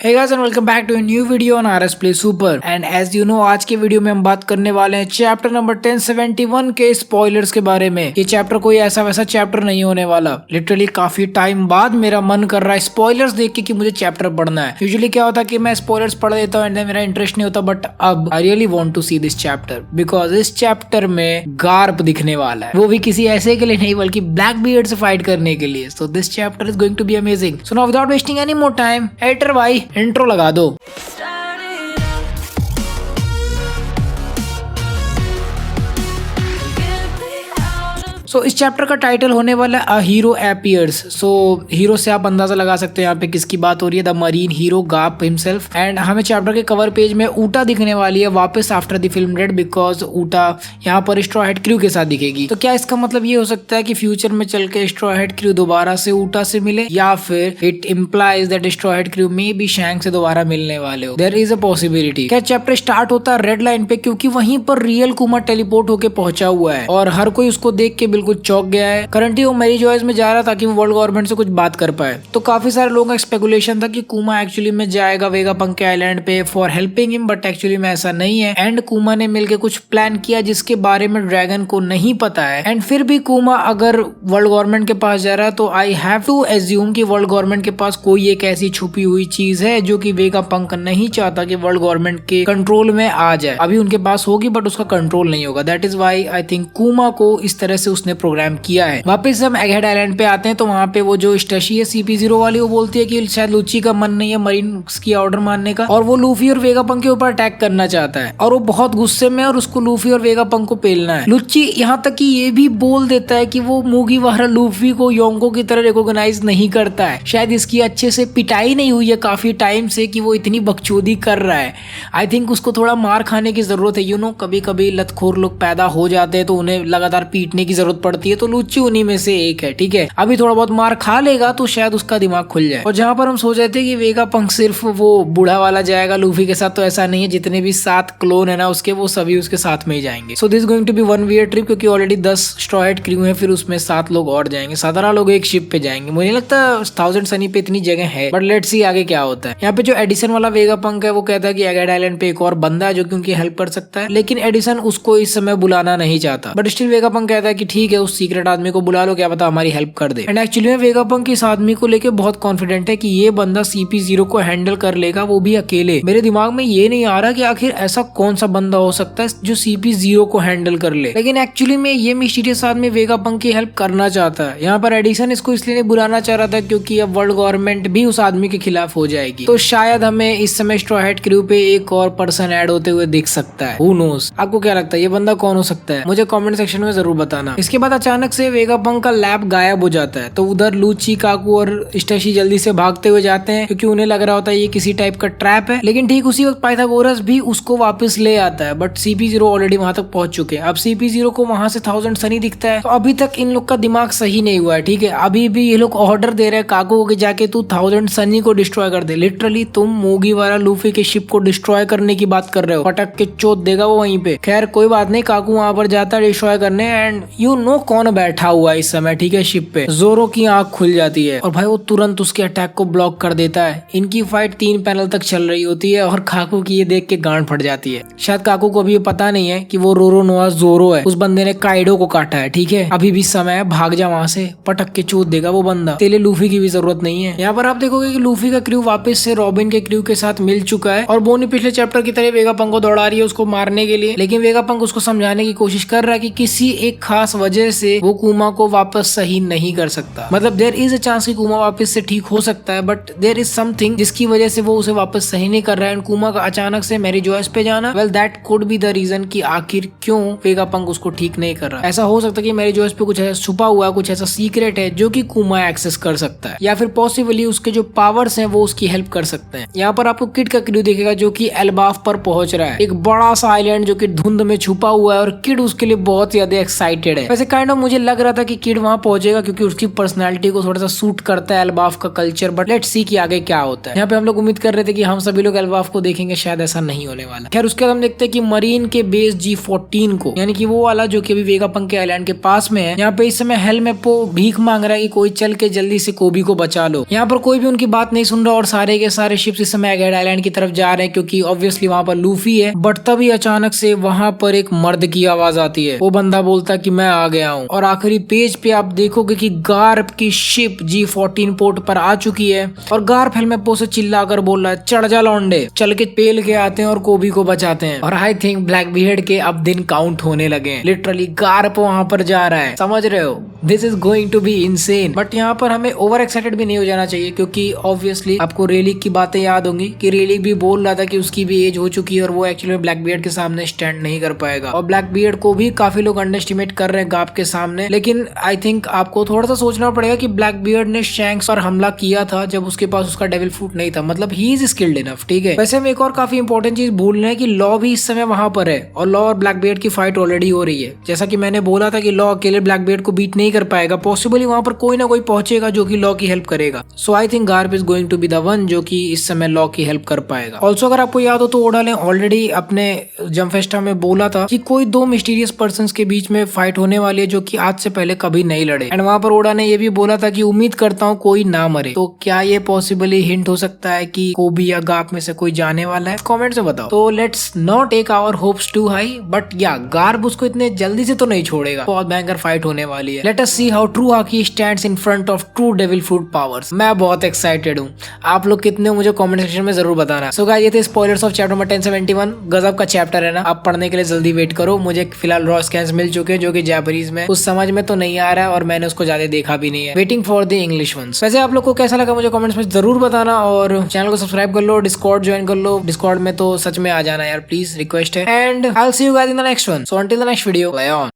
Hey guys and welcome back to a new video on RS Play Super and as you know आज के video में हम बात करने वाले हैं चैप्टर नंबर 1071 के स्पॉयलर्स के बारे में। ये चैप्टर कोई ऐसा वैसा चैप्टर नहीं होने वाला। लिटरली काफी टाइम बाद मेरा मन कर रहा है स्पॉयलर्स देख के कि मुझे चैप्टर पढ़ना है। यूजुअली क्या होता है कि मैं स्पॉयलर्स पढ़ देता हूँ एंड मेरा इंटरेस्ट नहीं होता, बट अब I really want to see this chapter because इस चैप्टर में गार्प दिखने वाला है, वो भी किसी ऐसे के लिए नहीं बल्कि ब्लैक बियर्ड से फाइट करने के लिए। So this chapter is going to be amazing. So now without wasting any more time, editor भाई इंट्रो लगा दो। सो इस चैप्टर का टाइटल होने वाला है a hero appears. So hero से आप अंदाजा लगा सकते हो यहाँ पे किसकी बात हो रही है, the marine hero Garp himself. And हमें चैप्टर के कवर पेज में ऊटा दिखने वाली है वापस after the film dead, because Uta यहाँ पर स्ट्रॉ हेड क्रू के साथ दिखेगी। तो क्या इसका मतलब ये हो सकता है कि फ्यूचर में चल के स्ट्रॉ हेड क्रू दोबारा से ऊटा से मिले, या फिर it implies that straw hat crew may be Shanks से दोबारा मिलने वाले हो। There is a possibility. क्या चैप्टर स्टार्ट होता है रेड लाइन पे, क्योंकि वहीं पर रियल कुमा टेलीपोर्ट होके पहुंचा हुआ है और हर कोई उसको देख के बिल्कुल चौंक गया है। करंटली वो मेरी जॉयस में जा रहा था कि वो वर्ल्ड गवर्नमेंट से कुछ बात कर पाए। तो काफी सारे लोगों का स्पेकुलेशन था कि कुमा एक्चुअली में जाएगा वेगा पंक के आइलैंड पे for helping him, but actually में ऐसा नहीं है। एंड कुमा ने मिलकर कुछ प्लान किया जिसके बारे में ड्रैगन को नहीं पता है। एंड फिर भी कुमा अगर वर्ल्ड गवर्नमेंट के पास जा रहा है तो आई हैव टू एज्यूम कि वर्ल्ड गवर्नमेंट के पास कोई एक ऐसी छुपी हुई चीज है जो कि वेगा पंक नहीं चाहता कि वर्ल्ड गवर्नमेंट के कंट्रोल में आ जाए। अभी उनके पास होगी बट उसका कंट्रोल नहीं होगा। That is why I think Kuma को इस तरह से उसने प्रोग्राम किया है। वापस हम एगहेड आइलैंड पे आते हैं तो वहाँ पे वो जो स्टशी है CP0 वाली, वो बोलती है कि शायद लुची का मन नहीं है मरीन्स की ऑर्डर मानने का और वो लूफी और वेगा पंक के ऊपर अटैक करना चाहता है और वो बहुत गुस्से में और उसको लूफी और वेगा पंक को पेलना है। लुची यहाँ तक कि ये भी बोल देता है कि वो मूगीवारा लूफी को योंको की तरह रिकॉग्नाइज नहीं करता है। शायद इसकी अच्छे से पिटाई नहीं हुई है काफी टाइम से कि वो इतनी बकचोदी कर रहा है। आई थिंक उसको थोड़ा मार खाने की जरूरत है। यू नो, कभी कभी लतखोर लोग पैदा हो जाते हैं तो उन्हें लगातार पीटने की जरूरत पड़ती है, तो लुची उन्हीं में से एक है। ठीक है, अभी थोड़ा बहुत मार खा लेगा तो शायद उसका दिमाग खुल जाए। और जहां पर हम सोच रहे थे कि वेगा पंक सिर्फ वो बूढ़ा वाला जाएगा लूफी के साथ, तो ऐसा नहीं है। जितने भी 7 क्लोन है ना उसके, वो सभी उसके साथ में ही जाएंगे। So this going to be one way trip, क्योंकि ऑलरेडी 10 स्ट्रॉ हेड क्रू है, फिर उसमें 7 लोग और जाएंगे। 17 लोग एक शिप पे जाएंगे। मुझे नहीं लगता 1000 सनी पे इतनी जगह है, बट लेट्स सी आगे क्या होता है। यहाँ पे जो एडिसन वाला वेगा पंक है वो कहता है कि एगहेड आइलैंड पे एक और बंदा है जो कि उनकी हेल्प कर सकता है, लेकिन एडिसन उसको इस समय बुलाना नहीं चाहता। बट स्टिल वेगा पंक कहता है कि ठीक है, उस सीक्रेट आदमी को बुला लो, क्या पता हमारी हेल्प कर दे। एंड एक्चुअली में वेगा पंक इस आदमी को लेके बहुत कॉन्फिडेंट है कि ये बंदा CP0 को हैंडल कर लेगा, वो भी अकेले। मेरे दिमाग में ये नहीं आ रहा कि आखिर ऐसा कौन सा बंदा हो सकता है जो CP0 को हैंडल कर ले, लेकिन एक्चुअली में ये मिस्टीरियस आदमी वेगा पंक की हेल्प करना चाहता है। यहाँ पर एडिसन इसको इसलिए नहीं बुलाना चाह रहा था क्योंकि अब वर्ल्ड गवर्नमेंट भी उस आदमी के खिलाफ हो जाएगी। तो शायद हमें इस समय स्ट्रॉ हेड क्रू पे एक और पर्सन ऐड होते हुए दिख सकता है। हू नोस? आपको क्या लगता है ये बंदा कौन हो सकता है? मुझे कमेंट सेक्शन में जरूर बताना। इसके बाद अचानक से वेगा पंक का लैब गायब हो जाता है, तो उधर लूची, काकू और स्टशी जल्दी से भागते हुए जाते हैं क्योंकि उन्हें लग रहा होता है ये किसी टाइप का ट्रैप है। लेकिन ठीक उसी वक्त पाइथागोरस भी उसको वापस ले आता है, बट CP0 ऑलरेडी वहां तक पहुंच चुके हैं। अब CP0 को वहां से 1000 सनी दिखता है, तो अभी तक इन लोग का दिमाग सही नहीं हुआ है। ठीक है, अभी भी ये लोग ऑर्डर दे रहे हैं काकू को जाके तू 1000 सनी को डिस्ट्रॉय कर दे। लिटरली तुम मूगीवारा लूफी के शिप को डिस्ट्रॉय करने की बात कर रहे हो, पटक के चोट देगा वो वहीं पे। खैर कोई बात नहीं, काकू वहां पर जाता है डिस्ट्रॉय करने एंड यू नो कौन बैठा हुआ है इस समय। ठीक है, शिप पे जोरो की आंख खुल जाती है और भाई वो तुरंत उसके अटैक को ब्लॉक कर देता है। इनकी फाइट 3 पैनल तक चल रही होती है और काकू की ये देख के गांड फट जाती है। शायद काकू को अभी ये पता नहीं है कि वो रोरो नोआ जोरो है, उस बंदे ने काइडो को काटा है। ठीक है, अभी भी समय है, भाग जा वहां से, पटक के चूत देगा वो बंदा। तेरे लूफी की भी जरूरत नहीं है। यहाँ पर आप देखोगे कि लूफी का क्रू वापस से रॉबिन के क्रू के साथ मिल चुका है और बोनी पिछले चैप्टर की तरह वेगा पंक को दौड़ा रही है उसको मारने के लिए, लेकिन वेगा पंक उसको समझाने की कोशिश कर रहा है कि किसी एक खास वजह से वो कुमा को वापस सही नहीं कर सकता। मतलब देयर इज अ चांस कि कुमा वापस से ठीक हो सकता है, बट देयर इज समथिंग जिसकी वजह से वो उसे वापस सही नहीं कर रहा है। एंड कुमा का अचानक से मेरी जॉयस पे जाना, well that could be the reason कि आखिर क्यों वेगा पंक उसको ठीक नहीं कर रहा। ऐसा हो सकता है कि मेरी जॉयस पे कुछ ऐसा छुपा हुआ है, कुछ ऐसा सीक्रेट है जो कि कुमा एक्सेस कर सकता है, या फिर पॉसिबली उसके जो पावर्स हैं वो उसकी हेल्प कर सकते हैं। यहाँ पर आपको किड का क्रू दिखेगा जो कि एल्बाफ पर पहुंच रहा है, एक बड़ा सा आइलैंड जो कि धुंध में छुपा हुआ है और किड उसके लिए बहुत ज्यादा एक्साइटेड है। वैसे काइंड ऑफ मुझे लग रहा था कि किड वहां पहुंचेगा क्योंकि उसकी पर्सनालिटी को थोड़ा सा सूट करता है एल्बाफ का कल्चर, बट लेट्स सी कि आगे क्या होता है। यहाँ पे हम लोग उम्मीद कर रहे थे कि हम सभी लोग एल्बाफ को देखेंगे, शायद ऐसा नहीं होने वाला। खैर उसके बाद हम देखते हैं कि मरीन के बेस G14 को, यानी कि वो वाला जो कि अभी वेगापंक के आइलैंड के पास में है, यहाँ पे इस समय हेलमेपो भीख मांग रहा है कि कोई चल के जल्दी से कोबी को बचा लो। यहाँ पर कोई भी उनकी बात नहीं सुन रहा और सारे के सारे शिप्स इस समय एगेड आइलैंड की तरफ जा रहे हैं क्योंकि ऑब्वियसली वहां पर लूफी है। बट तभी अचानक से वहां पर एक मर्द की आवाज आती है। वो बंदा बोलता है कि मैं आ गया हूँ, और आखिरी पेज पे आप देखोगे कि गार्प की शिप G14 पोर्ट पर आ चुकी है और गार्प हेलमेपो से चिल्लाकर बोल रहा है चढ़ जा लौंडे। चल के पेल के आते हैं और कोबी को बचाते हैं। और आई थिंक ब्लैक बियर्ड के अब दिन काउंट होने लगे हैं। लिटरली गार्प वहां पर जा रहा है, समझ रहे हो? This is going to be insane. But यहाँ पर हमें ओवर एक्साइटेड भी नहीं हो जाना चाहिए क्योंकि ऑब्वियसली आपको रेलिक की बातें याद होंगी कि रेलिक भी बोल रहा था कि उसकी भी एज हो चुकी है और वो एक्चुअली ब्लैक बियर्ड के सामने स्टैंड नहीं कर पाएगा। और ब्लैक बियर्ड को भी काफी लोग अंडरएस्टिमेट कर रहे हैं गार्प के सामने, लेकिन आई थिंक आपको थोड़ा सा सोचना पड़ेगा कि ब्लैक बियर्ड ने शैंक्स पर हमला किया था जब उसके पास उसका डेविल फ्रूट नहीं था, मतलब ही इज स्किल्ड इनफ। ठीक है, वैसे हम एक और काफी इंपॉर्टेंट चीज भूल रहे हैं कि लॉ भी इस समय वहां पर है और लॉ और ब्लैक बियर्ड की फाइट ऑलरेडी हो रही है। जैसा कि मैंने बोला था कि लॉ अकेले ब्लैक बियर्ड को बीट नहीं कर पाएगा, पॉसिबली वहां पर कोई ना कोई पहुंचेगा जो कि लॉ की हेल्प करेगा। So I think Garp is going to be the one जो कि इस समय लॉ की हेल्प कर पाएगा। ऑल्सो अगर आपको याद हो तो ओडा ने ऑलरेडी अपने जम्फेस्टा में बोला था कि कोई दो मिस्टीरियस पर्संस के बीच में फाइट होने वाली है जो कि आज से पहले कभी नहीं लड़े। एंड वहां पर ओडा ने ये भी बोला था कि उम्मीद करता हूँ कोई ना मरे। तो क्या ये पॉसिबली हिंट हो सकता है कि कोबी या गार्प में से कोई जाने वाला है? कमेंट से बताओ। तो let's not take our hopes too high, but या गार्प उसको इतने जल्दी से तो नहीं छोड़ेगा। बहुत भयंकर फाइट होने वाली है। Let us see how true hockey stands in front of true devil fruit powers. मैं बहुत एक्साइटेड हूँ, आप लोग कितने हो मुझे कमेंट सेक्शन में जरूर बताना। सो गाइस ये थे स्पॉयलर्स ऑफ चैप्टर नंबर 1071। गजब का चैप्टर है ना, आप पढ़ने के लिए जल्दी वेट करो। मुझे फिलहाल रॉ स्कैन्स मिल चुके हैं जो कि जापानीज में कुछ समझ में तो नहीं आ रहा है और मैंने उसको ज्यादा देखा भी नहीं है। Waiting for the English ones. वैसे आप लोग को कैसा लगा मुझे कमेंट्स में जरूर बताना और चैनल को सब्सक्राइब कर लो, डिस्कॉर्ड ज्वाइन कर लो। डिस्कॉर्ड में तो सच में आ जाना यार, प्लीज रिक्वेस्ट है। And I will see you guys in the next one. So until the next video, bye on.